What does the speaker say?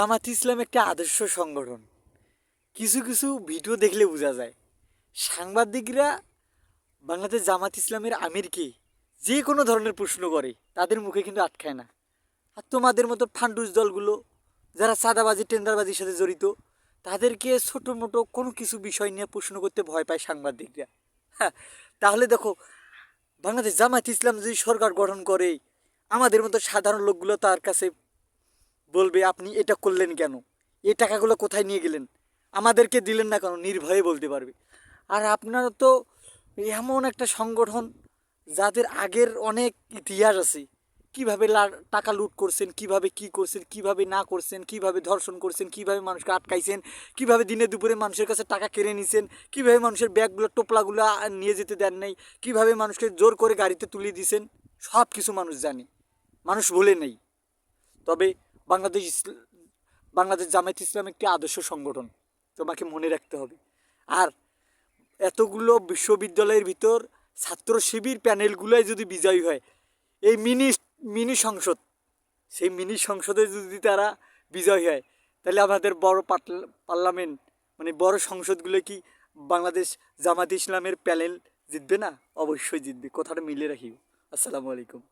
জামাত ইসলাম একটা আদর্শ সংগঠন। কিছু কিছু ভিডিও দেখলে বোঝা যায় সাংবাদিকরা বাংলাদেশ জামাত ইসলামের আমিরকে যে কোনো ধরনের প্রশ্ন করে তাদের মুখে কিন্তু আটকায় না। আর তোমাদের মতো ফান্ডুস দলগুলো যারা চাঁদাবাজি টেন্ডারবাজির সাথে জড়িত তাদেরকে ছোটো মোটো কোনো কিছু বিষয় নিয়ে প্রশ্ন করতে ভয় পায় সাংবাদিকরা। হ্যাঁ, তাহলে দেখো, বাংলাদেশ জামাত ইসলাম যদি সরকার গঠন করে আমাদের মতো সাধারণ লোকগুলো তার কাছে বলবে আপনি এটা করলেন কেন, এই টাকাগুলো কোথায় নিয়ে গেলেন, আমাদেরকে দিলেন না কেন, নির্ভয়ে বলতে পারবে। আর আপনারা তো এমন একটা সংগঠন যাদের আগের অনেক ইতিহাস আছে, কীভাবে টাকা লুট করছেন, কিভাবে কি করছেন, কিভাবে না করছেন, কিভাবে ধর্ষণ করছেন, কিভাবে মানুষকে আটকাইছেন, কিভাবে দিনে দুপুরে মানুষের কাছে টাকা কেড়ে নিছেন, কিভাবে মানুষের ব্যাগগুলো টোপলাগুলো নিয়ে যেতে দেন নাই, কিভাবে মানুষকে জোর করে গাড়িতে তুলে দিয়েছেন, সব কিছু মানুষ জানে, মানুষ বলে নেই। তবে বাংলাদেশ বাংলাদেশ জামায়াত ইসলাম একটি আদর্শ সংগঠন, তোমাকে মনে রাখতে হবে। আর এতগুলো বিশ্ববিদ্যালয়ের ভিতর ছাত্র শিবির প্যানেলগুলোয় যদি বিজয়ী হয়, এই মিনি মিনি সংসদ, সেই মিনি সংসদে যদি তারা বিজয় হয়, তাহলে আমাদের বড় পার্লামেন্ট মানে বড় সংসদগুলো কি বাংলাদেশ জামাত ইসলামের প্যানেল জিতবে না? অবশ্যই জিতবে, কথাটা মিলে রাখি। আসসালামু আলাইকুম।